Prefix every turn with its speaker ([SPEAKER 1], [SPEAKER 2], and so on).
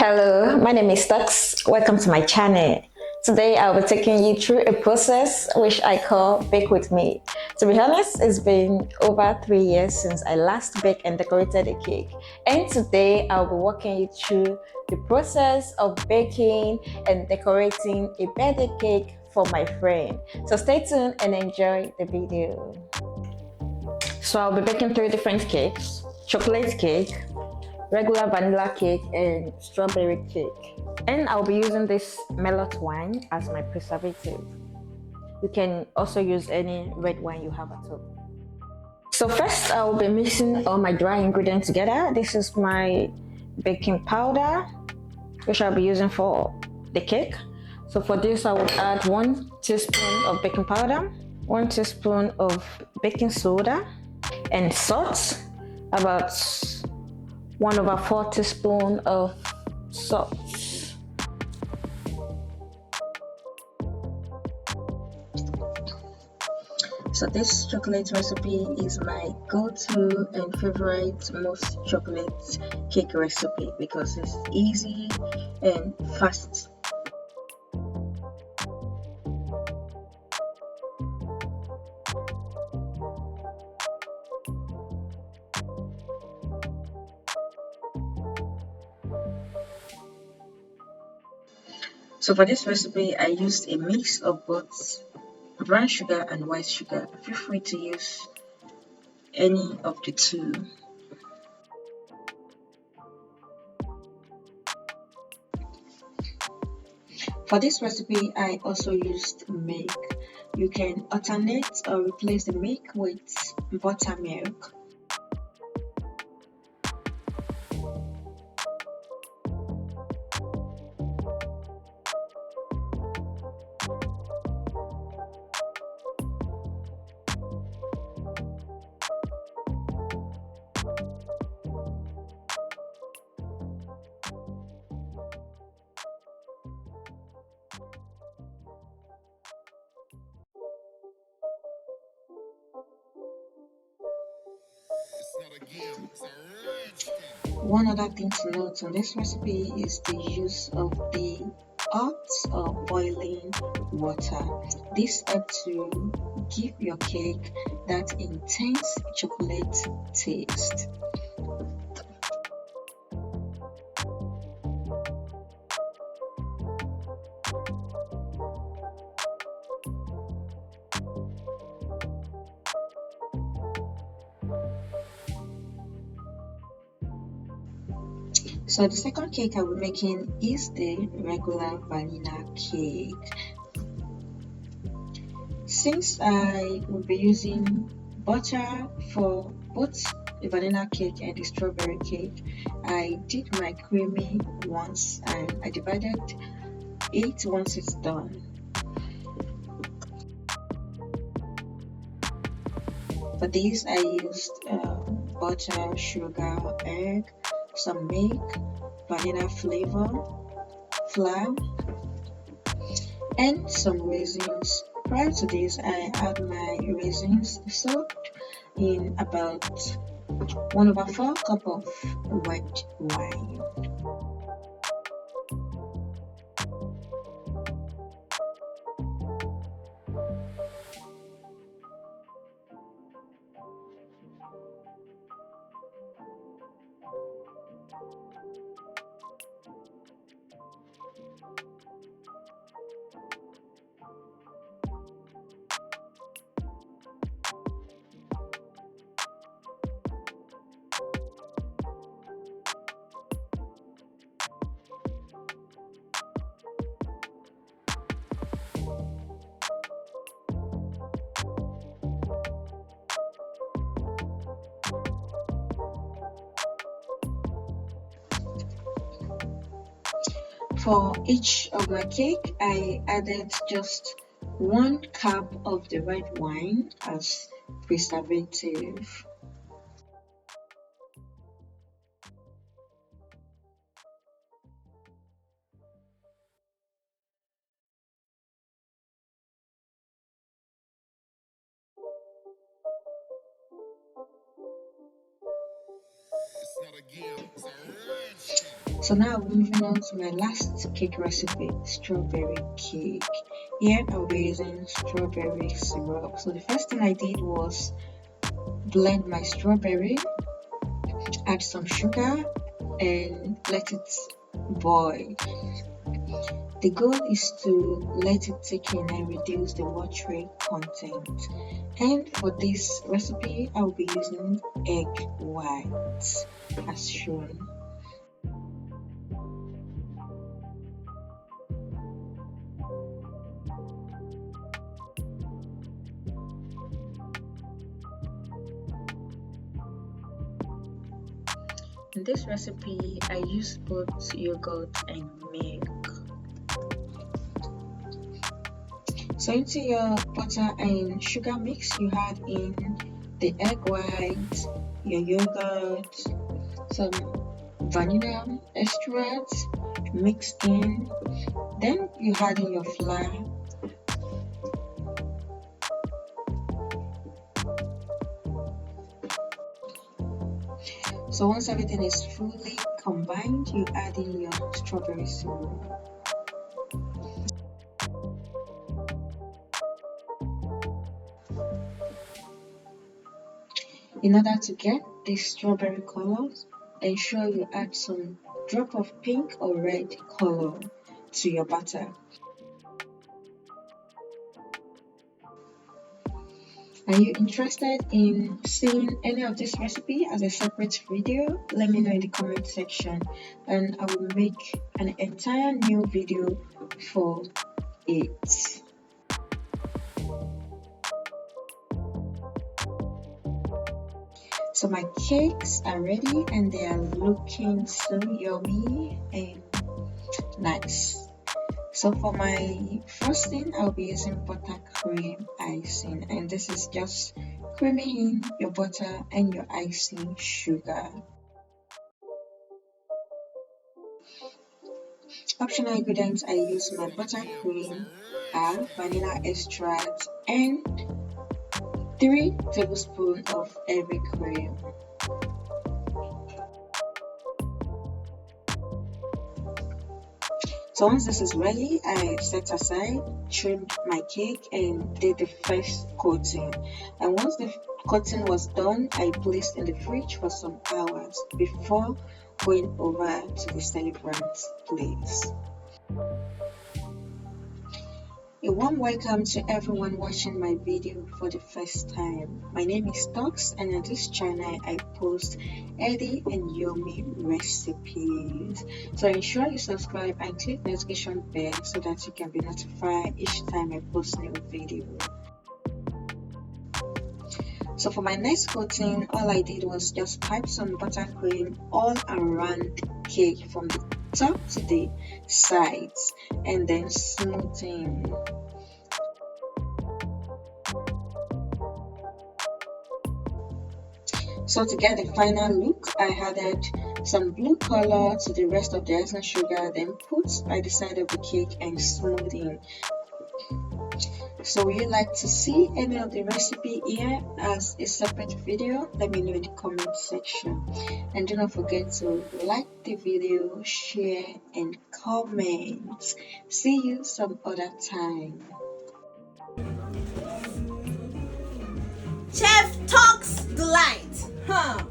[SPEAKER 1] Hello, my name is Tux. Welcome to my channel. Today I'll be taking you through a process which I call Bake With Me. To be honest, it's been over 3 years since I last baked and decorated a cake. And today I'll be walking you through the process of baking and decorating a birthday cake for my friend. So stay tuned and enjoy the video. So I'll be baking three different cakes: chocolate cake, regular vanilla cake, and strawberry cake. And I'll be using this melot wine as my preservative. You can also use any red wine you have at home. So first I will be mixing all my dry ingredients together. This is my baking powder, which I'll be using for the cake. So for this I will add 1 teaspoon of baking powder, 1 teaspoon of baking soda, and salt, about 1/4 teaspoon of salt. So this chocolate recipe is my go-to and favorite most chocolate cake recipe because it's easy and fast. So for this recipe, I used a mix of both brown sugar and white sugar. Feel free to use any of the two. For this recipe, I also used milk. You can alternate or replace the milk with buttermilk. One other thing to note on this recipe is the use of the hot or boiling water. This helps to give your cake that intense chocolate taste. So the second cake I'll be making is the regular vanilla cake. Since I will be using butter for both the vanilla cake and the strawberry cake, I did my creamy once and I divided it once it's done. For this I used butter, sugar, egg, some milk, vanilla flavor, flour, and some raisins. Prior to this, I add my raisins soaked in about 1/4 cup of white wine. For each of my cake, I added just 1 cup of the red wine as preservative.
[SPEAKER 2] It's not a game, it's a rich thing.
[SPEAKER 1] So now moving on to my last cake recipe, strawberry cake. Here I'll be using strawberry syrup. So the first thing I did was blend my strawberry, add some sugar, and let it boil. The goal is to let it take in and reduce the watery content. And for this recipe, I'll be using egg whites as shown. In this recipe, I use both yogurt and milk. So into your butter and sugar mix, you add in the egg white, your yogurt, some vanilla extract, mix in. Then you add in your flour. So once everything is fully combined, you add in your strawberry syrup. In order to get this strawberry color, ensure you add some drop of pink or red color to your batter. Are you interested in seeing any of this recipe as a separate video? Let me know in the comment section and I will make an entire new video for it. So my cakes are ready and they are looking so yummy and nice. So for my frosting, I'll be using buttercream icing, and this is just creaming in your butter and your icing sugar. Optional ingredients I use my buttercream are vanilla extract and 3 tablespoons of heavy cream. So once this is ready, I set aside, trimmed my cake and did the first coating. And once the coating was done, I placed in the fridge for some hours before going over to the celebrant's place. A warm welcome to everyone watching my video for the first time. My name is Tox and on this channel I post healthy and yummy recipes. So ensure you subscribe and click the notification bell so that you can be notified each time I post new video. So for my next coating, all I did was just pipe some buttercream all around the cake from the top to the sides and then smoothing. So to get the final look, I added some blue color to the rest of the icing sugar, then put by the side of the cake and smoothing. So would you like to see any of the recipe here as a separate video? Let me know in the comment section. And do not forget to like the video, share and comment. See you some other time.
[SPEAKER 2] Chef Talks Delight. Huh.